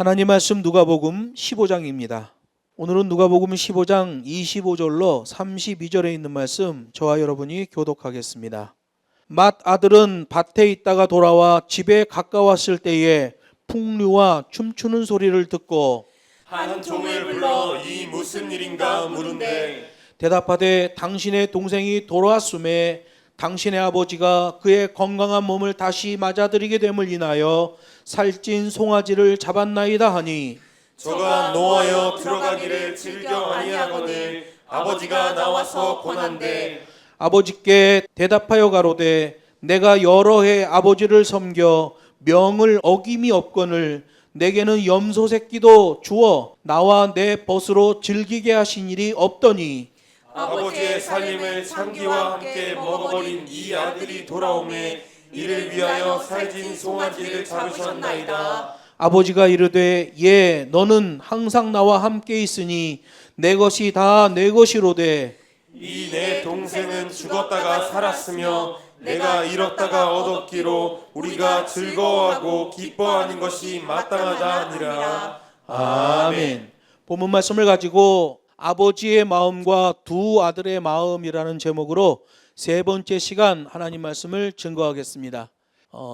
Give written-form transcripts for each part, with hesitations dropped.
하나님 말씀 누가복음 15장입니다. 오늘은 누가복음 15장 25절로 32절에 있는 말씀 저와 여러분이 교독하겠습니다. 맏 아들은 밭에 있다가 돌아와 집에 가까웠을 때에 풍류와 춤추는 소리를 듣고 한 종을 불러 이 무슨 일인가 물은데 대답하되 당신의 동생이 돌아왔음에 당신의 아버지가 그의 건강한 몸을 다시 맞아들이게 됨을 인하여 살찐 송아지를 잡았나이다 하니 저가 노하여 들어가기를 즐겨 아니하거늘 아버지가 나와서 권한대 아버지께 대답하여 가로되 내가 여러 해 아버지를 섬겨 명을 어김이 없거늘 내게는 염소 새끼도 주어 나와 내 벗으로 즐기게 하신 일이 없더니 아버지의 살림을 창기와 함께 먹어버린 이 아들이 돌아오매 이를 위하여 살찐 송아지를 잡으셨나이다. 아버지가 이르되 예 너는 항상 나와 함께 있으니 내 것이 다 내 것이로되 이 내 동생은 죽었다가 살았으며 내가 잃었다가 얻었기로 우리가 즐거워하고 기뻐하는 것이 마땅하다 하니라. 아멘. 본문 말씀을 가지고 아버지의 마음과 두 아들의 마음이라는 제목으로 세 번째 시간 하나님 말씀을 증거하겠습니다.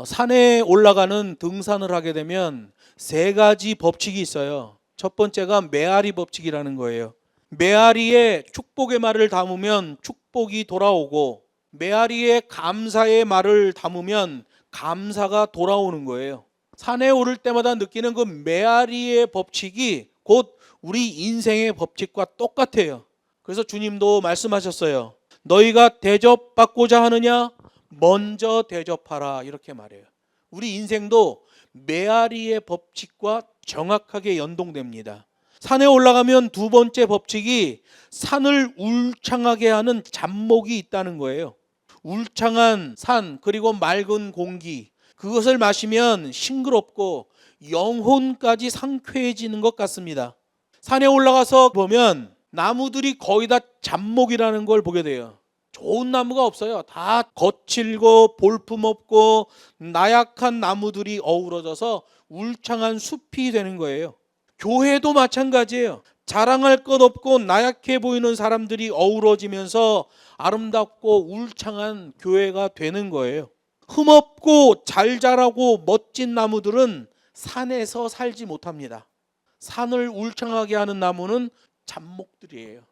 산에 올라가는 등산을 하게 되면 세 가지 법칙이 있어요. 첫 번째가 메아리 법칙이라는 거예요. 메아리에 축복의 말을 담으면 축복이 돌아오고 메아리에 감사의 말을 담으면 감사가 돌아오는 거예요. 산에 오를 때마다 느끼는 그 메아리의 법칙이 곧 우리 인생의 법칙과 똑같아요. 그래서 주님도 말씀하셨어요. 너희가 대접받고자 하느냐? 먼저 대접하라 이렇게 말해요. 우리 인생도 메아리의 법칙과 정확하게 연동됩니다. 산에 올라가면 두 번째 법칙이 산을 울창하게 하는 잡목이 있다는 거예요. 울창한 산 그리고 맑은 공기 그것을 마시면 싱그럽고 영혼까지 상쾌해지는 것 같습니다. 산에 올라가서 보면 나무들이 거의 다 잡목이라는 걸 보게 돼요. 좋은 나무가 없어요. 다 거칠고 볼품없고 나약한 나무들이 어우러져서 울창한 숲이 되는 거예요. 교회도 마찬가지예요. 자랑할 것 없고 나약해 보이는 사람들이 어우러지면서 아름답고 울창한 교회가 되는 거예요. 흠없고 잘 자라고 멋진 나무들은 산에서 살지 못합니다. 산을 울창하게 하는 나무는 잡목들이에요.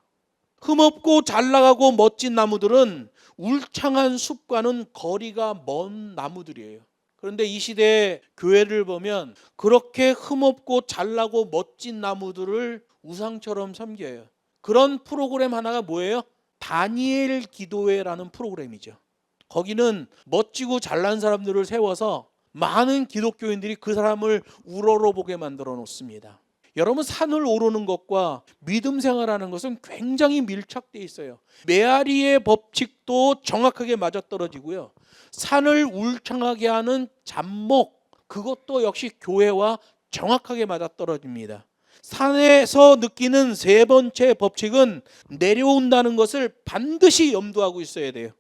흠없고 잘 나가고 멋진 나무들은 울창한 숲과는 거리가 먼 나무들이에요. 그런데 이 시대의 교회를 보면 그렇게 흠없고 잘 나고 멋진 나무들을 우상처럼 섬겨요. 그런 프로그램 하나가 뭐예요? 다니엘 기도회라는 프로그램이죠. 거기는 멋지고 잘난 사람들을 세워서 많은 기독교인들이 그 사람을 우러러보게 만들어 놓습니다. 여러분 산을 오르는 것과 믿음 생활하는 것은 굉장히 밀착되어 있어요. 메아리의 법칙도 정확하게 맞아떨어지고요. 산을 울창하게 하는 잡목 그것도 역시 교회와 정확하게 맞아떨어집니다. 산에서 느끼는 세 번째 법칙은 내려온다는 것을 반드시 염두하고 있어야 돼요.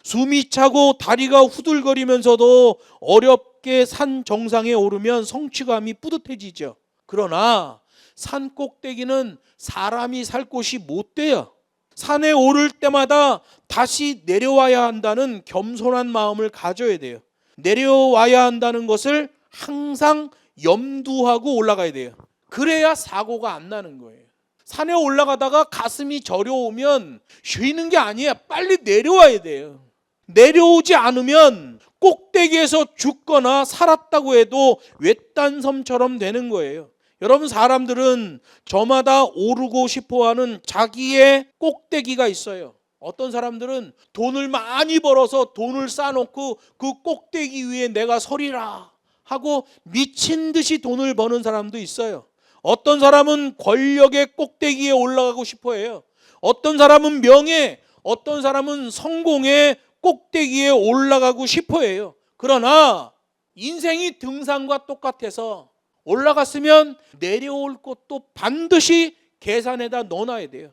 숨이 차고 다리가 후들거리면서도 어렵게 산 정상에 오르면 성취감이 뿌듯해지죠. 그러나 산 꼭대기는 사람이 살 곳이 못 돼요. 산에 오를 때마다 다시 내려와야 한다는 겸손한 마음을 가져야 돼요. 내려와야 한다는 것을 항상 염두하고 올라가야 돼요. 그래야 사고가 안 나는 거예요. 산에 올라가다가 가슴이 저려오면 쉬는 게 아니에요. 빨리 내려와야 돼요. 내려오지 않으면 꼭대기에서 죽거나 살았다고 해도 외딴 섬처럼 되는 거예요. 여러분 사람들은 저마다 오르고 싶어하는 자기의 꼭대기가 있어요. 어떤 사람들은 돈을 많이 벌어서 돈을 쌓아놓고 그 꼭대기 위에 내가 서리라 하고 미친 듯이 돈을 버는 사람도 있어요. 어떤 사람은 권력의 꼭대기에 올라가고 싶어해요. 어떤 사람은 명예, 어떤 사람은 성공의 꼭대기에 올라가고 싶어해요. 그러나 인생이 등산과 똑같아서 올라갔으면 내려올 곳도 반드시 계산에다 넣어놔야 돼요.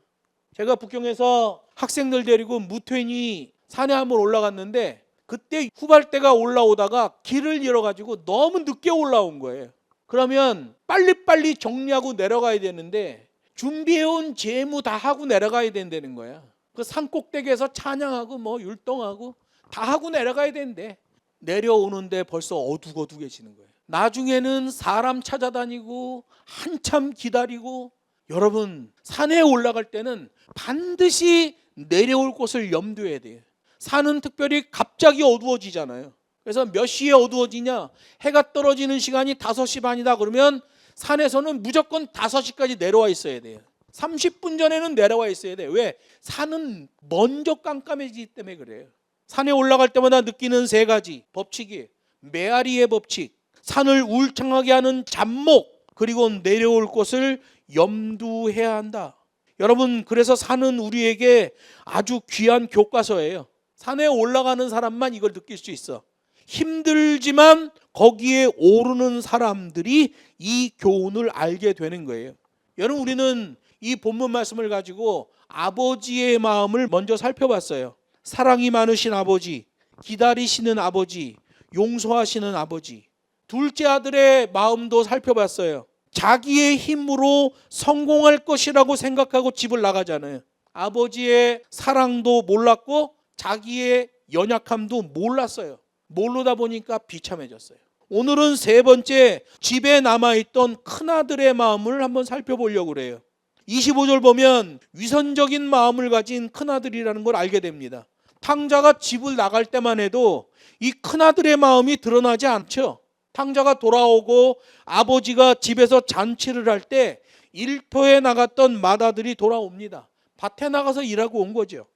제가 북경에서 학생들 데리고 무퇴니 산에 한번 올라갔는데 그때 후발대가 올라오다가 길을 잃어가지고 너무 늦게 올라온 거예요. 그러면 빨리빨리 정리하고 내려가야 되는데 준비해온 재무 다 하고 내려가야 된다는 거야. 그 산꼭대기에서 찬양하고 뭐 율동하고 다 하고 내려가야 되는데 내려오는데 벌써 어둑어둑해지는 거예요. 나중에는 사람 찾아다니고 한참 기다리고. 여러분, 산에 올라갈 때는 반드시 내려올 곳을 염두해야 돼요. 산은 특별히 갑자기 어두워지잖아요. 그래서 몇 시에 어두워지냐? 해가 떨어지는 시간이 5시 반이다 그러면 산에서는 무조건 5시까지 내려와 있어야 돼요. 30분 전에는 내려와 있어야 돼요. 왜? 산은 먼저 깜깜해지기 때문에 그래요. 산에 올라갈 때마다 느끼는 3가지 법칙이 메아리의 법칙, 산을 울창하게 하는 잡목, 그리고 내려올 곳을 염두해야 한다. 여러분, 그래서 산은 우리에게 아주 귀한 교과서예요. 산에 올라가는 사람만 이걸 느낄 수 있어. 힘들지만 거기에 오르는 사람들이 이 교훈을 알게 되는 거예요. 여러분, 우리는 이 본문 말씀을 가지고 아버지의 마음을 먼저 살펴봤어요. 사랑이 많으신 아버지, 기다리시는 아버지, 용서하시는 아버지. 둘째 아들의 마음도 살펴봤어요. 자기의 힘으로 성공할 것이라고 생각하고 집을 나가잖아요. 아버지의 사랑도 몰랐고 자기의 연약함도 몰랐어요. 모르다 보니까 비참해졌어요. 오늘은 3번째, 집에 남아있던 큰아들의 마음을 한번 살펴보려고 그래요. 25절 보면 위선적인 마음을 가진 큰아들이라는 걸 알게 됩니다. 탕자가 집을 나갈 때만 해도 이 큰아들의 마음이 드러나지 않죠. 탕자가 돌아오고 아버지가 집에서 잔치를 할 때 일터에 나갔던 맏아들이 돌아옵니다. 밭에 나가서 일하고 온 거죠.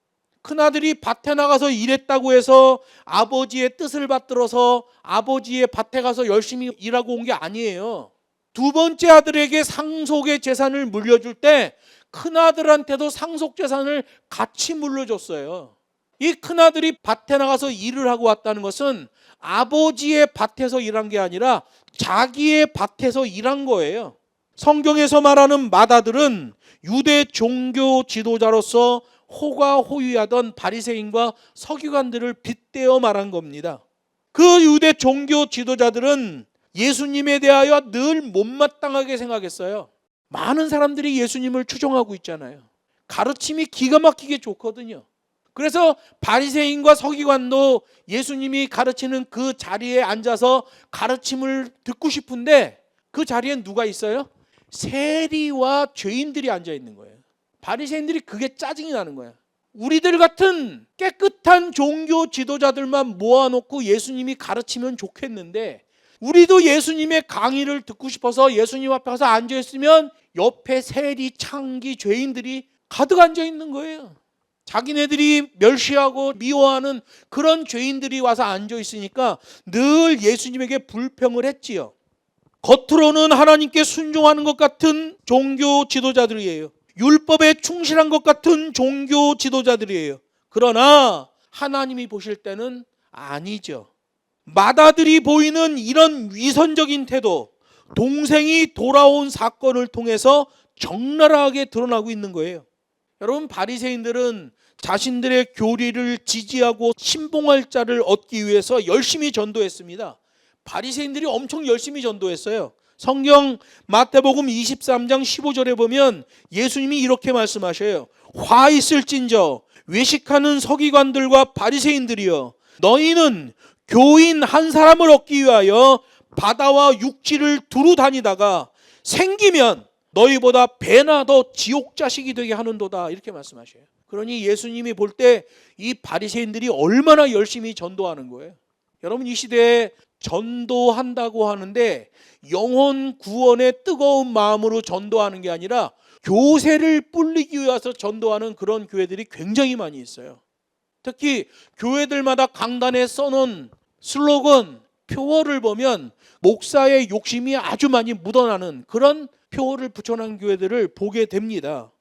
큰아들이 밭에 나가서 일했다고 해서 아버지의 뜻을 받들어서 아버지의 밭에 가서 열심히 일하고 온 게 아니에요. 2번째 아들에게 상속의 재산을 물려줄 때 큰아들한테도 상속 재산을 같이 물려줬어요. 이 큰아들이 밭에 나가서 일을 하고 왔다는 것은 아버지의 밭에서 일한 게 아니라 자기의 밭에서 일한 거예요. 성경에서 말하는 맏아들은 유대 종교 지도자로서 호가호위하던 바리새인과 서기관들을 빗대어 말한 겁니다. 그 유대 종교 지도자들은 예수님에 대하여 늘 못마땅하게 생각했어요. 많은 사람들이 예수님을 추종하고 있잖아요. 가르침이 기가 막히게 좋거든요. 그래서 바리새인과 서기관도 예수님이 가르치는 그 자리에 앉아서 가르침을 듣고 싶은데 그 자리엔 누가 있어요? 세리와 죄인들이 앉아 있는 거예요. 바리새인들이 그게 짜증이 나는 거야. 우리들 같은 깨끗한 종교 지도자들만 모아놓고 예수님이 가르치면 좋겠는데 우리도 예수님의 강의를 듣고 싶어서 예수님 앞에 가서 앉아있으면 옆에 세리, 창기, 죄인들이 가득 앉아 있는 거예요. 자기네들이 멸시하고 미워하는 그런 죄인들이 와서 앉아 있으니까 늘 예수님에게 불평을 했지요. 겉으로는 하나님께 순종하는 것 같은 종교 지도자들이에요. 율법에 충실한 것 같은 종교 지도자들이에요. 그러나 하나님이 보실 때는 아니죠. 맏아들이 보이는 이런 위선적인 태도, 동생이 돌아온 사건을 통해서 적나라하게 드러나고 있는 거예요. 여러분, 바리새인들은 자신들의 교리를 지지하고 신봉할 자를 얻기 위해서 열심히 전도했습니다. 바리새인들이 엄청 열심히 전도했어요. 성경 마태복음 23장 15절에 보면 예수님이 이렇게 말씀하셔요. 화 있을진저 외식하는 서기관들과 바리새인들이여, 너희는 교인 한 사람을 얻기 위하여 바다와 육지를 두루 다니다가 생기면 너희보다 배나 더 지옥 자식이 되게 하는도다, 이렇게 말씀하셔요. 그러니 예수님이 볼 때 이 바리새인들이 얼마나 열심히 전도하는 거예요. 여러분, 이 시대에 전도한다고 하는데 영혼 구원의 뜨거운 마음으로 전도하는 게 아니라 교세를 뿔리기 위해서 전도하는 그런 교회들이 굉장히 많이 있어요. 특히 교회들마다 강단에 써놓은 슬로건, 표어를 보면 목사의 욕심이 아주 많이 묻어나는 그런 표어를 붙여놓은 교회들을 보게 됩니다.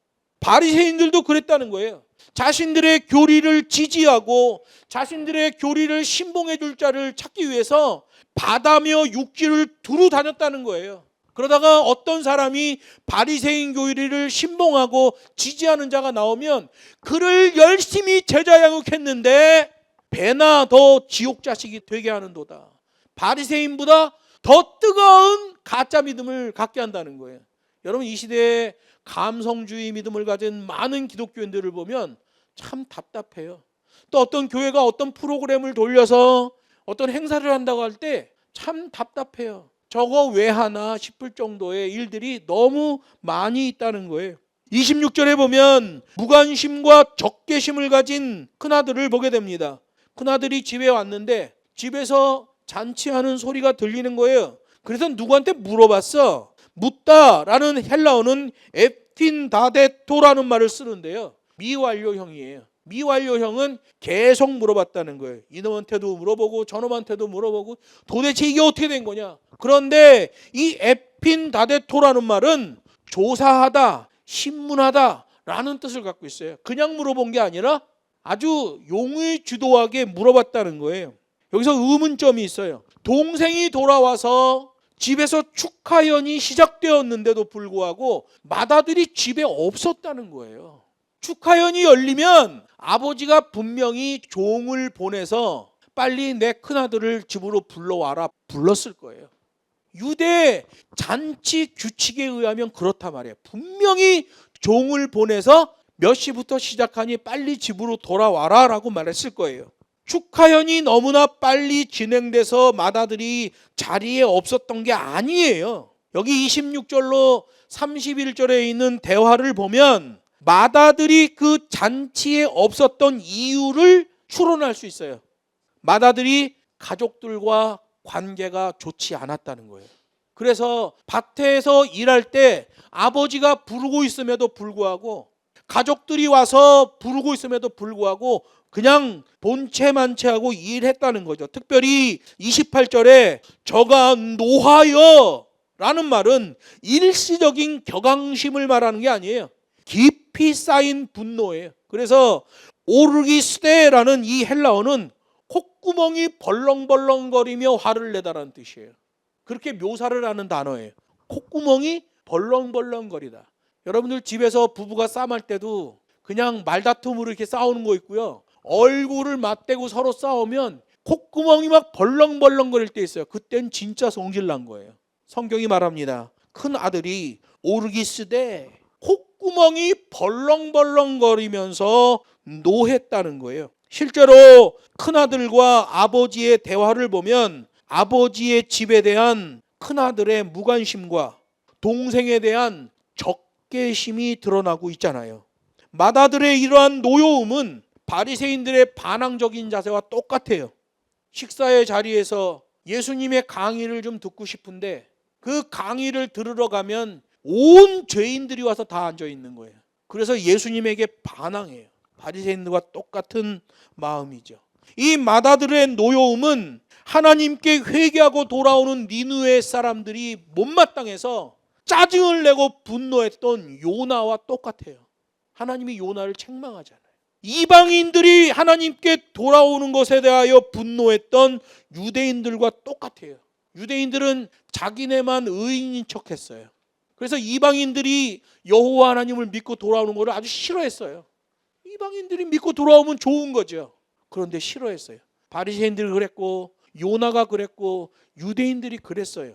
바리새인들도 그랬다는 거예요. 자신들의 교리를 지지하고 자신들의 교리를 신봉해 줄 자를 찾기 위해서 바다며 육지를 두루 다녔다는 거예요. 그러다가 어떤 사람이 바리새인 교리를 신봉하고 지지하는 자가 나오면 그를 열심히 제자 양육했는데 배나 더 지옥 자식이 되게 하는도다. 바리새인보다 더 뜨거운 가짜 믿음을 갖게 한다는 거예요. 여러분, 이 시대에 감성주의 믿음을 가진 많은 기독교인들을 보면 참 답답해요. 또 어떤 교회가 어떤 프로그램을 돌려서 어떤 행사를 한다고 할 때 참 답답해요. 저거 왜 하나 싶을 정도의 일들이 너무 많이 있다는 거예요. 26절에 보면 무관심과 적개심을 가진 큰아들을 보게 됩니다. 큰아들이 집에 왔는데 집에서 잔치하는 소리가 들리는 거예요. 그래서 누구한테 물어봤어. 묻다라는 헬라어는 에핀다데토라는 말을 쓰는데요. 미완료형이에요. 미완료형은 계속 물어봤다는 거예요. 이놈한테도 물어보고 저놈한테도 물어보고 도대체 이게 어떻게 된 거냐. 그런데 이 에핀다데토라는 말은 조사하다, 신문하다 라는 뜻을 갖고 있어요. 그냥 물어본 게 아니라 아주 용의주도하게 물어봤다는 거예요. 여기서 의문점이 있어요. 동생이 돌아와서 집에서 축하연이 시작되었는데도 불구하고 맏아들이 집에 없었다는 거예요. 축하연이 열리면 아버지가 분명히 종을 보내서 빨리 내 큰아들을 집으로 불러와라 불렀을 거예요. 유대 잔치 규칙에 의하면 그렇단 말이에요. 분명히 종을 보내서 몇 시부터 시작하니 빨리 집으로 돌아와라 라고 말했을 거예요. 축하연이 너무나 빨리 진행돼서 맏아들이 자리에 없었던 게 아니에요. 여기 26절로 31절에 있는 대화를 보면 맏아들이 그 잔치에 없었던 이유를 추론할 수 있어요. 맏아들이 가족들과 관계가 좋지 않았다는 거예요. 그래서 밭에서 일할 때 아버지가 부르고 있음에도 불구하고 가족들이 와서 부르고 있음에도 불구하고 그냥 본체만체하고 일했다는 거죠. 특별히 28절에 저가 노하여 라는 말은 일시적인 격앙심을 말하는 게 아니에요. 깊이 쌓인 분노예요. 그래서 오르기스데라는 이 헬라어는 콧구멍이 벌렁벌렁거리며 화를 내다라는 뜻이에요. 그렇게 묘사를 하는 단어예요. 콧구멍이 벌렁벌렁거리다. 여러분들 집에서 부부가 싸움할 때도 그냥 말다툼으로 이렇게 싸우는 거 있고요. 얼굴을 맞대고 서로 싸우면 콧구멍이 막 벌렁벌렁거릴 때 있어요. 그땐 진짜 성질난 거예요. 성경이 말합니다. 큰 아들이 오르기스데 콧구멍이 벌렁벌렁거리면서 노했다는 거예요. 실제로 큰아들과 아버지의 대화를 보면 아버지의 집에 대한 큰아들의 무관심과 동생에 대한 적개심이 드러나고 있잖아요. 맏아들의 이러한 노여움은 바리새인들의 반항적인 자세와 똑같아요. 식사의 자리에서 예수님의 강의를 좀 듣고 싶은데 그 강의를 들으러 가면 온 죄인들이 와서 다 앉아 있는 거예요. 그래서 예수님에게 반항해요. 바리새인들과 똑같은 마음이죠. 이 맏아들의 노여움은 하나님께 회개하고 돌아오는 니느웨 사람들이 못마땅해서 짜증을 내고 분노했던 요나와 똑같아요. 하나님이 요나를 책망하잖아요. 이방인들이 하나님께 돌아오는 것에 대하여 분노했던 유대인들과 똑같아요. 유대인들은 자기네만 의인인 척했어요. 그래서 이방인들이 여호와 하나님을 믿고 돌아오는 것을 아주 싫어했어요. 이방인들이 믿고 돌아오면 좋은 거죠. 그런데 싫어했어요. 바리새인들이 그랬고 요나가 그랬고 유대인들이 그랬어요.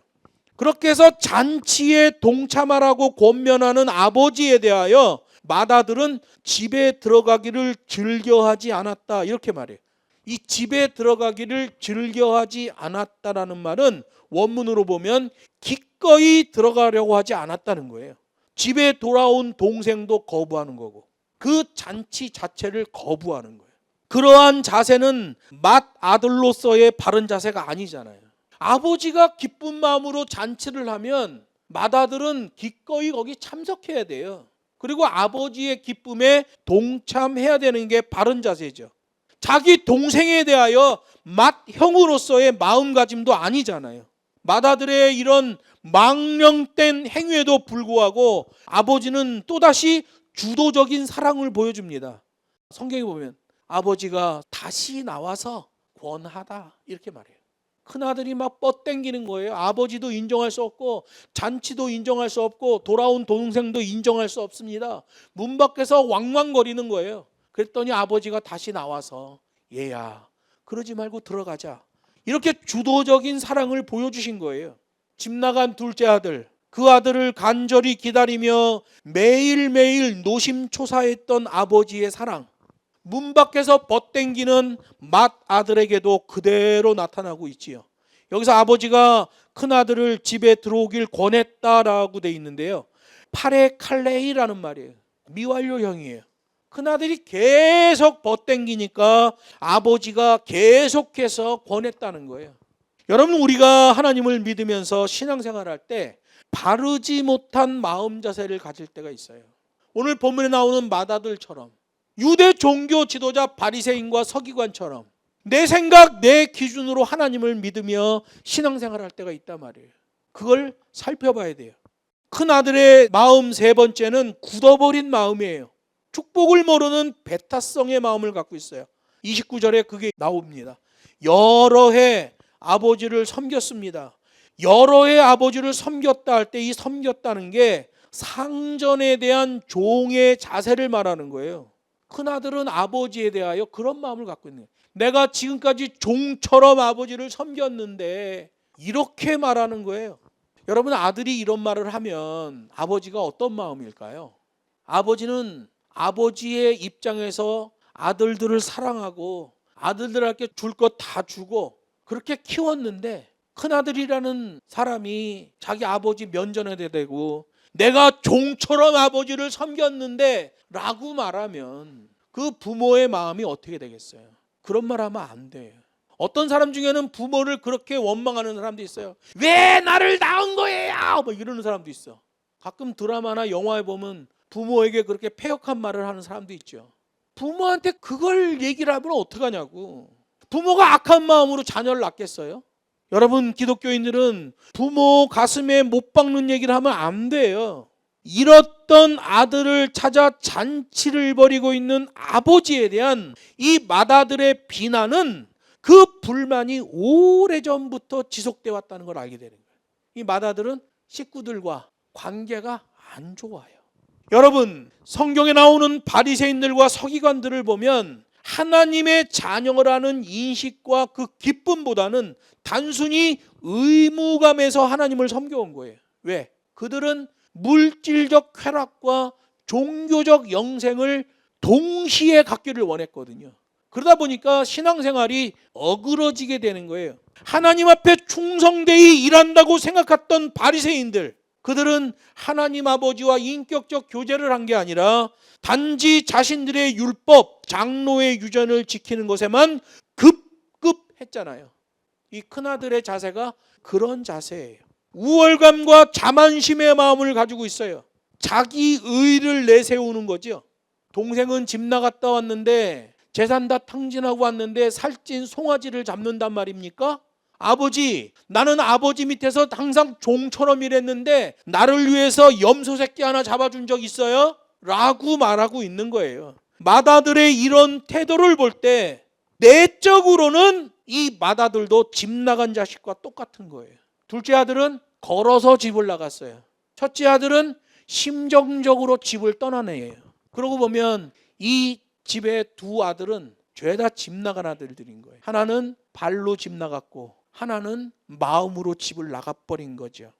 그렇게 해서 잔치에 동참하라고 권면하는 아버지에 대하여 맏아들은 집에 들어가기를 즐겨하지 않았다 이렇게 말해요. 이 집에 들어가기를 즐겨하지 않았다라는 말은 원문으로 보면 기꺼이 들어가려고 하지 않았다는 거예요. 집에 돌아온 동생도 거부하는 거고 그 잔치 자체를 거부하는 거예요. 그러한 자세는 맏아들로서의 바른 자세가 아니잖아요. 아버지가 기쁜 마음으로 잔치를 하면 맏아들은 기꺼이 거기 참석해야 돼요. 그리고 아버지의 기쁨에 동참해야 되는 게 바른 자세죠. 자기 동생에 대하여 맏형으로서의 마음가짐도 아니잖아요. 맏아들의 이런 망령된 행위에도 불구하고 아버지는 또다시 주도적인 사랑을 보여줍니다. 성경에 보면 아버지가 다시 나와서 권하다 이렇게 말해요. 큰아들이 막 뻗땡기는 거예요. 아버지도 인정할 수 없고 잔치도 인정할 수 없고 돌아온 동생도 인정할 수 없습니다. 문 밖에서 왕왕거리는 거예요. 그랬더니 아버지가 다시 나와서 얘야 그러지 말고 들어가자. 이렇게 주도적인 사랑을 보여주신 거예요. 집 나간 둘째 아들, 그 아들을 간절히 기다리며 매일매일 노심초사했던 아버지의 사랑, 문 밖에서 벗댕기는 맏 아들에게도 그대로 나타나고 있지요. 여기서 아버지가 큰 아들을 집에 들어오길 권했다라고 돼 있는데요. 파레칼레이라는 말이에요. 미완료형이에요. 큰 아들이 계속 벗댕기니까 아버지가 계속해서 권했다는 거예요. 여러분, 우리가 하나님을 믿으면서 신앙생활할 때 바르지 못한 마음 자세를 가질 때가 있어요. 오늘 본문에 나오는 맏아들처럼, 유대 종교 지도자 바리새인과 서기관처럼 내 생각, 내 기준으로 하나님을 믿으며 신앙생활할 때가 있단 말이에요. 그걸 살펴봐야 돼요. 큰 아들의 마음 세 번째는 굳어버린 마음이에요. 축복을 모르는 배타성의 마음을 갖고 있어요. 29절에 그게 나옵니다. 여러 해 아버지를 섬겼습니다. 여러 해 아버지를 섬겼다 할 때 이 섬겼다는 게 상전에 대한 종의 자세를 말하는 거예요. 큰아들은 아버지에 대하여 그런 마음을 갖고 있는 거예요. 내가 지금까지 종처럼 아버지를 섬겼는데, 이렇게 말하는 거예요. 여러분, 아들이 이런 말을 하면 아버지가 어떤 마음일까요? 아버지는 아버지의 입장에서 아들들을 사랑하고 아들들에게 줄 것 다 주고 그렇게 키웠는데, 큰아들이라는 사람이 자기 아버지 면전에 대고 내가 종처럼 아버지를 섬겼는데 라고 말하면 그 부모의 마음이 어떻게 되겠어요? 그런 말 하면 안 돼요. 어떤 사람 중에는 부모를 그렇게 원망하는 사람도 있어요. 왜 나를 낳은 거예요? 뭐 이러는 사람도 있어. 가끔 드라마나 영화에 보면 부모에게 그렇게 패역한 말을 하는 사람도 있죠. 부모한테 그걸 얘기를 하면 어떡하냐고. 부모가 악한 마음으로 자녀를 낳겠어요? 여러분, 기독교인들은 부모 가슴에 못 박는 얘기를 하면 안 돼요. 잃었던 아들을 찾아 잔치를 벌이고 있는 아버지에 대한 이 맏아들의 비난은 그 불만이 오래전부터 지속되어 왔다는 걸 알게 되는 거예요. 이 맏아들은 식구들과 관계가 안 좋아요. 여러분, 성경에 나오는 바리새인들과 서기관들을 보면 하나님의 자녀라는 인식과 그 기쁨보다는 단순히 의무감에서 하나님을 섬겨온 거예요. 왜? 그들은 물질적 쾌락과 종교적 영생을 동시에 갖기를 원했거든요. 그러다 보니까 신앙생활이 어그러지게 되는 거예요. 하나님 앞에 충성되이 일한다고 생각했던 바리새인들, 그들은 하나님 아버지와 인격적 교제를 한 게 아니라 단지 자신들의 율법, 장로의 유전을 지키는 것에만 급급했잖아요. 이 큰아들의 자세가 그런 자세예요. 우월감과 자만심의 마음을 가지고 있어요. 자기 의를 내세우는 거죠. 동생은 집 나갔다 왔는데 재산 다 탕진하고 왔는데 살찐 송아지를 잡는단 말입니까? 아버지, 나는 아버지 밑에서 항상 종처럼 일했는데 나를 위해서 염소 새끼 하나 잡아준 적 있어요? 라고 말하고 있는 거예요. 맏아들의 이런 태도를 볼 때 내적으로는 이 맏아들도 집 나간 자식과 똑같은 거예요. 둘째 아들은 걸어서 집을 나갔어요. 첫째 아들은 심정적으로 집을 떠나네요. 그러고 보면 이 집의 두 아들은 죄다 집 나간 아들들인 거예요. 하나는 발로 집 나갔고 하나는 마음으로 집을 나가버린 거죠.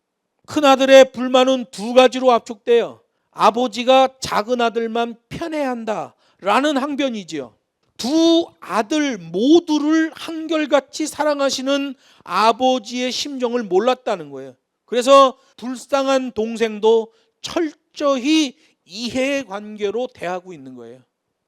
큰 아들의 불만은 두 가지로 압축돼요. 아버지가 작은 아들만 편애한다라는 항변이지요. 두 아들 모두를 한결같이 사랑하시는 아버지의 심정을 몰랐다는 거예요. 그래서 불쌍한 동생도 철저히 이해관계로 대하고 있는 거예요.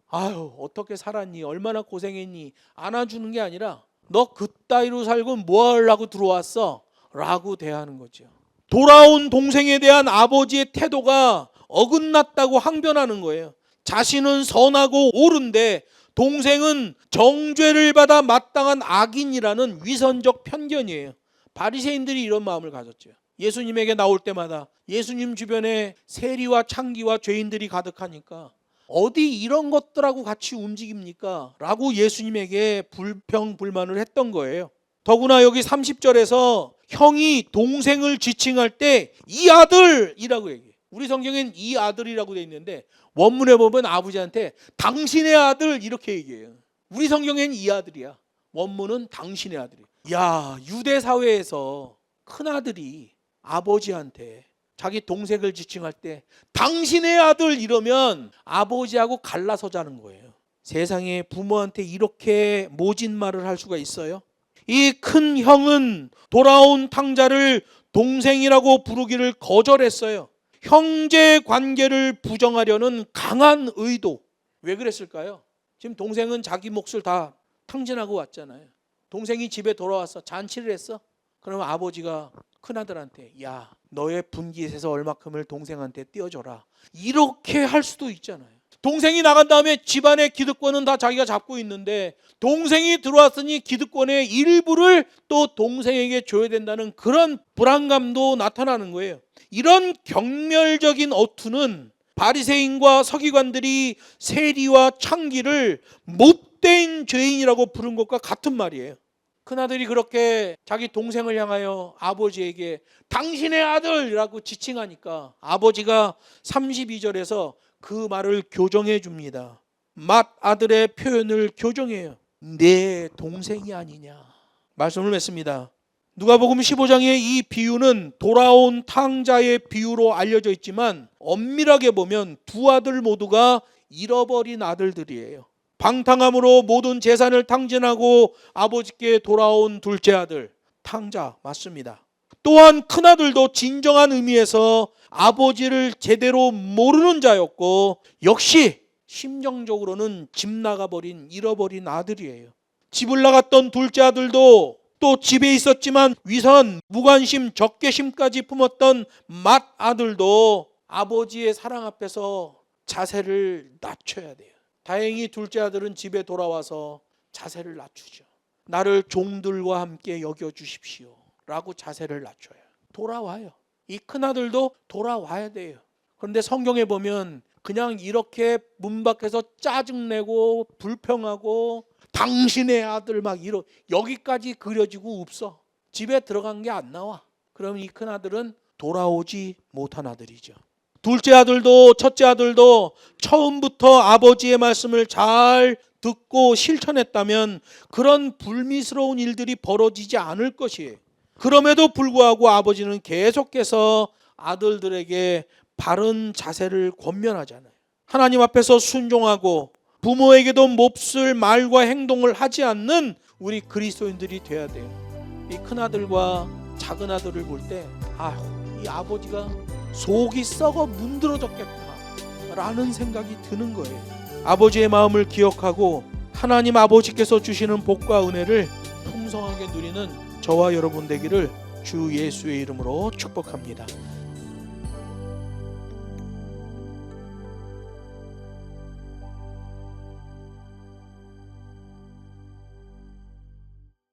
아유, 어떻게 살았니? 얼마나 고생했니? 안아주는 게 아니라 너 그따위로 살고 뭐 하려고 들어왔어? 라고 대하는 거죠. 돌아온 동생에 대한 아버지의 태도가 어긋났다고 항변하는 거예요. 자신은 선하고 옳은데 동생은 정죄를 받아 마땅한 악인이라는 위선적 편견이에요. 바리새인들이 이런 마음을 가졌죠. 예수님에게 나올 때마다 예수님 주변에 세리와 창기와 죄인들이 가득하니까 어디 이런 것들하고 같이 움직입니까? 라고 예수님에게 불평불만을 했던 거예요. 더구나 여기 30절에서 형이 동생을 지칭할 때 이 아들이라고 얘기해요. 우리 성경엔 이 아들이라고 돼 있는데 원문에 보면 아버지한테 당신의 아들 이렇게 얘기해요. 우리 성경엔 이 아들이야. 원문은 당신의 아들이야. 야, 유대 사회에서 큰 아들이 아버지한테 자기 동생을 지칭할 때 당신의 아들 이러면 아버지하고 갈라서자는 거예요. 세상에 부모한테 이렇게 모진 말을 할 수가 있어요? 이 큰 형은 돌아온 탕자를 동생이라고 부르기를 거절했어요. 형제 관계를 부정하려는 강한 의도. 왜 그랬을까요? 지금 동생은 자기 몫을 다 탕진하고 왔잖아요. 동생이 집에 돌아와서 잔치를 했어. 그러면 아버지가 큰아들한테 야, 너의 분깃에서 얼마큼을 동생한테 띄워줘라. 이렇게 할 수도 있잖아요. 동생이 나간 다음에 집안의 기득권은 다 자기가 잡고 있는데 동생이 들어왔으니 기득권의 일부를 또 동생에게 줘야 된다는 그런 불안감도 나타나는 거예요. 이런 경멸적인 어투는 바리새인과 서기관들이 세리와 창기를 못된 죄인이라고 부른 것과 같은 말이에요. 큰아들이 그렇게 자기 동생을 향하여 아버지에게 당신의 아들이라고 지칭하니까 아버지가 32절에서 그 말을 교정해 줍니다. 맏아들의 표현을 교정해요. 내 동생이 아니냐 말씀을 맺습니다. 누가복음 15장의 이 비유는 돌아온 탕자의 비유로 알려져 있지만 엄밀하게 보면 두 아들 모두가 잃어버린 아들들이에요. 방탕함으로 모든 재산을 탕진하고 아버지께 돌아온 둘째 아들, 탕자 맞습니다. 또한 큰아들도 진정한 의미에서 아버지를 제대로 모르는 자였고 역시 심정적으로는 집 나가버린 잃어버린 아들이에요. 집을 나갔던 둘째 아들도 또 집에 있었지만 위선, 무관심, 적개심까지 품었던 맏아들도 아버지의 사랑 앞에서 자세를 낮춰야 돼요. 다행히 둘째 아들은 집에 돌아와서 자세를 낮추죠. 나를 종들과 함께 여겨주십시오 라고 자세를 낮춰요. 돌아와요. 이 큰아들도 돌아와야 돼요. 그런데 성경에 보면 그냥 이렇게 문 밖에서 짜증내고 불평하고 당신의 아들 막 이러 여기까지 그려지고 없어. 집에 들어간 게 안 나와. 그럼 이 큰아들은 돌아오지 못한 아들이죠. 둘째 아들도 첫째 아들도 처음부터 아버지의 말씀을 잘 듣고 실천했다면 그런 불미스러운 일들이 벌어지지 않을 것이에요. 그럼에도 불구하고 아버지는 계속해서 아들들에게 바른 자세를 권면하잖아요. 하나님 앞에서 순종하고 부모에게도 몹쓸 말과 행동을 하지 않는 우리 그리스도인들이 돼야 돼요. 이 큰아들과 작은아들을 볼 때 이 아버지가 속이 썩어 문드러졌겠구나 라는 생각이 드는 거예요. 아버지의 마음을 기억하고 하나님 아버지께서 주시는 복과 은혜를 풍성하게 누리는 저와 여러분 되기를 주 예수의 이름으로 축복합니다.